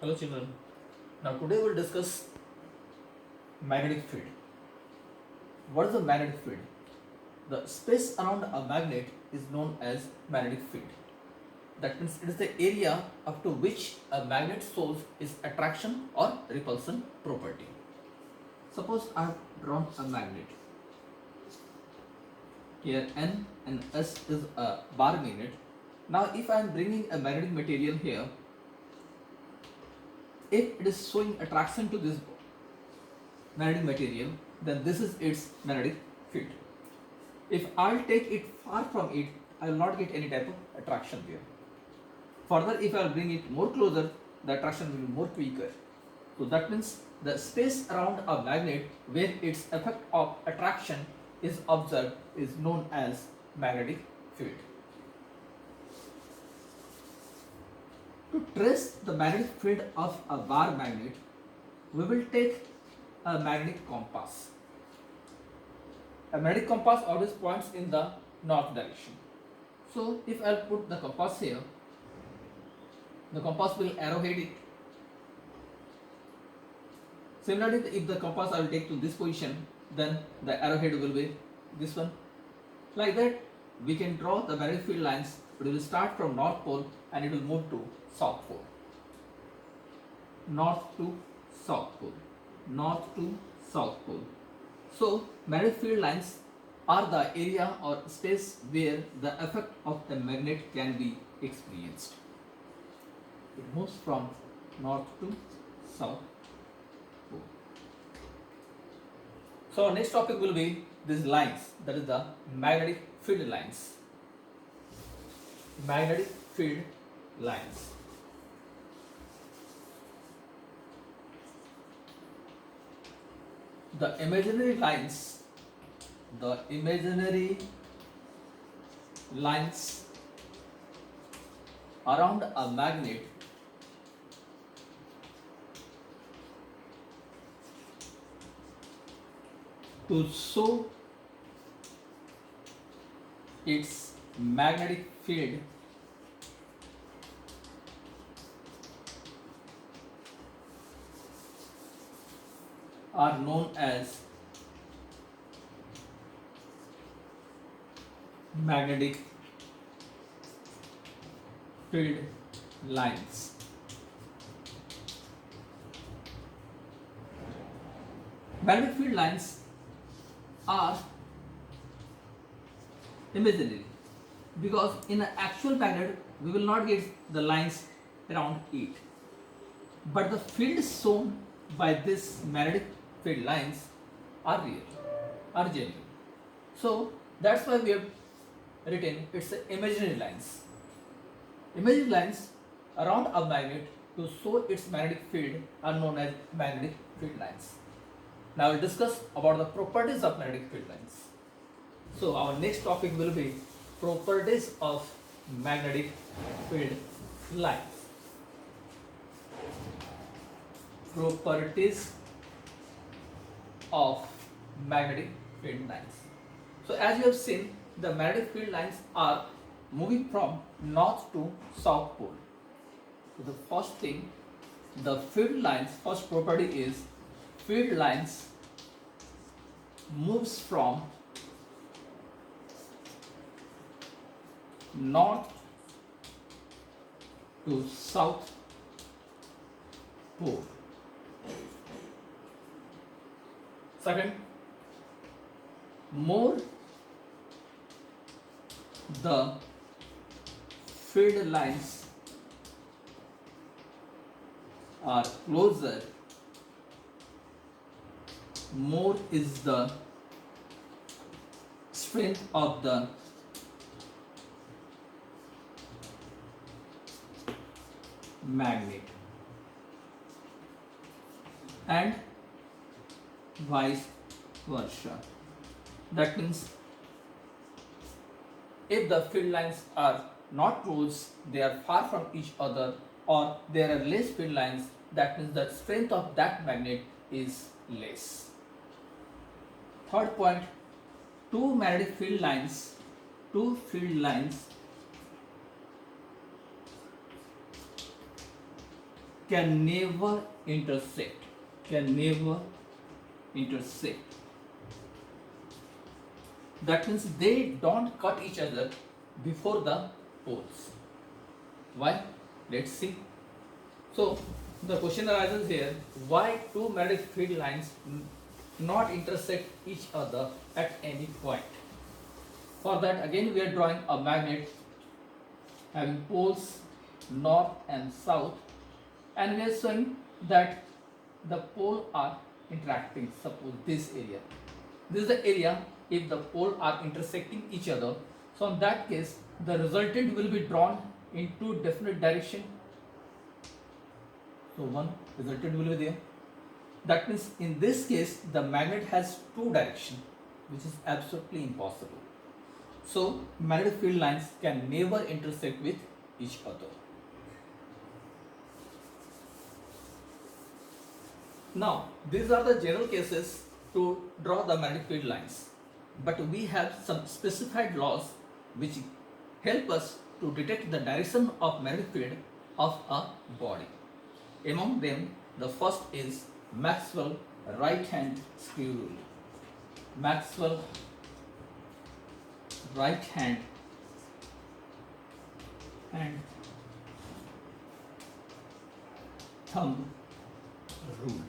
Hello children. Now today we'll discuss magnetic field. What is a magnetic field? The space around a magnet is known as magnetic field. That means it is the area up to which a magnet shows its attraction or repulsion property. Suppose I have drawn a magnet. Here N and S is a bar magnet. Now if I am bringing a magnetic material here, if it is showing attraction to this magnetic material, then this is its magnetic field. If I'll take it far from it, I will not get any type of attraction there. Further, if I'll bring it more closer, the attraction will be more weaker. So that means the space around a magnet where its effect of attraction is observed is known as magnetic field. To trace the magnetic field of a bar magnet, we will take a magnetic compass. A magnetic compass always points in the north direction. So if I'll put the compass here, the compass will arrowhead it. Similarly, if the compass I will take to this position, then the arrowhead will be this one. Like that, we can draw the magnetic field lines. It will start from north pole and it will move to south pole. North to south pole. North to south pole. So magnetic field lines are the area or space where the effect of a magnet can be experienced. It moves from north to south pole. So our next topic will be these lines, that is the magnetic field lines. Magnetic field lines. The imaginary lines around a magnet to show its magnetic field are known as magnetic field lines. Magnetic field lines are imaginary because in an actual magnet we will not get the lines around it, but the fields shown by this magnetic field lines are real, are genuine. So that's why we have written it's imaginary lines. Imaginary lines around a magnet to show its magnetic field are known as magnetic field lines. Now we'll discuss about the properties of magnetic field lines. So our next topic will be properties of magnetic field lines. Properties of magnetic field lines. So as you have seen, the magnetic field lines are moving from north to south pole. So the first thing, the field lines, first property is field lines moves from north to south pole. Second, more the field lines are closer, more is the strength of the magnet, and vice versa. That means if the field lines are not close, they are far from each other, or there are less field lines, that means the strength of that magnet is less. Third point, two magnetic field lines can never intersect. Can never intersect. That means they don't cut each other before the poles. Why? Let's see. So the question arises here: why two magnetic field lines not intersect each other at any point? For that, again we are drawing a magnet having poles north and south, and we are showing that the poles are interacting. Suppose this area. This is the area if the poles are intersecting each other. So in that case, the resultant will be drawn in two definite direction. So one resultant will be there. That means in this case, the magnet has two directions, which is absolutely impossible. So magnetic field lines can never intersect with each other. Now, these are the general cases to draw the magnetic field lines. But we have some specified laws which help us to detect the direction of magnetic field of a body. Among them, the first is Maxwell right-hand screw rule. Maxwell right-hand and thumb rule.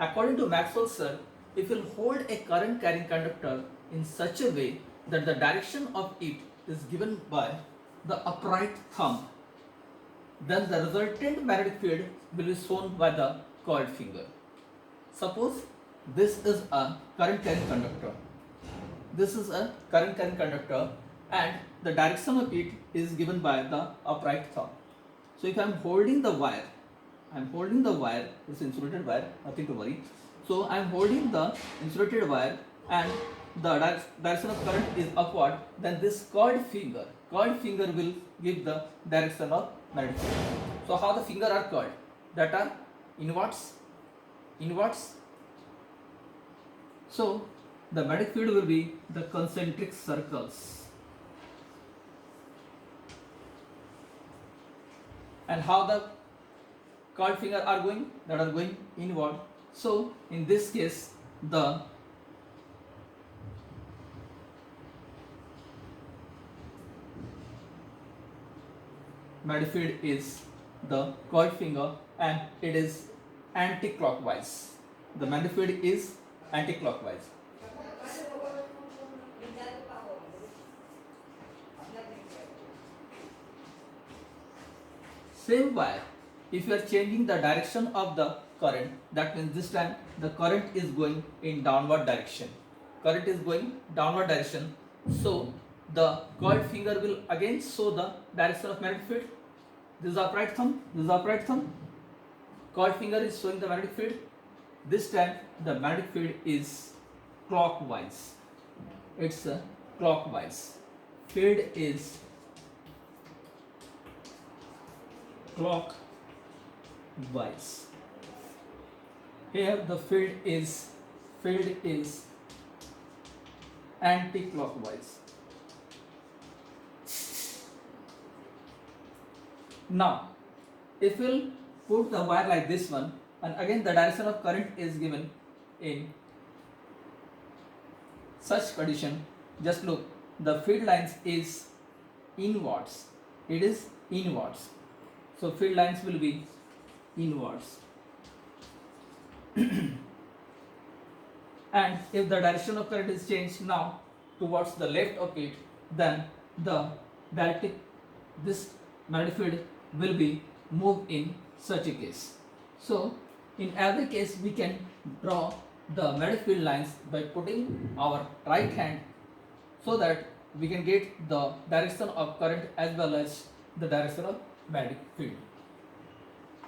According to Maxwell, sir, if you hold a current carrying conductor in such a way that the direction of it is given by the upright thumb, then the resultant magnetic field will be shown by the curled finger. Suppose this is a current carrying conductor. This is a current carrying conductor and the direction of it is given by the upright thumb. So if I am holding the wire, it's insulated wire, nothing to worry. So I am holding the insulated wire and the direction of current is upward, then this curled finger will give the direction of magnetic field. So how the finger are curled? That are inwards. So the magnetic field will be the concentric circles. And how the curled finger are going? That are going inward. So in this case, the magnetic field is the curled finger and it is anti-clockwise. The magnetic field is anti-clockwise. Same wire, if you are changing the direction of the current, that means this time the current is going in downward direction. So the curled finger will again show the direction of magnetic field. This is upright thumb. Curled finger is showing the magnetic field. This time the magnetic field is clockwise. It's clockwise. Field is clockwise. Here the field is anti-clockwise. Now, if we'll put the wire like this one, and again the direction of current is given in such condition, just look, the field lines is inwards. It is inwards. So field lines will be inwards. And if the direction of current is changed now towards the left of it, then the this magnetic field will be moved in such a case. So in every case we can draw the magnetic field lines by putting our right hand so that we can get the direction of current as well as the direction of magnetic field.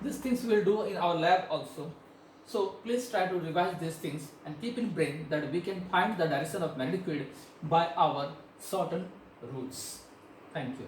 These things we will do in our lab also. So please try to revise these things and keep in brain that we can find the direction of magnetic field by our certain rules. Thank you.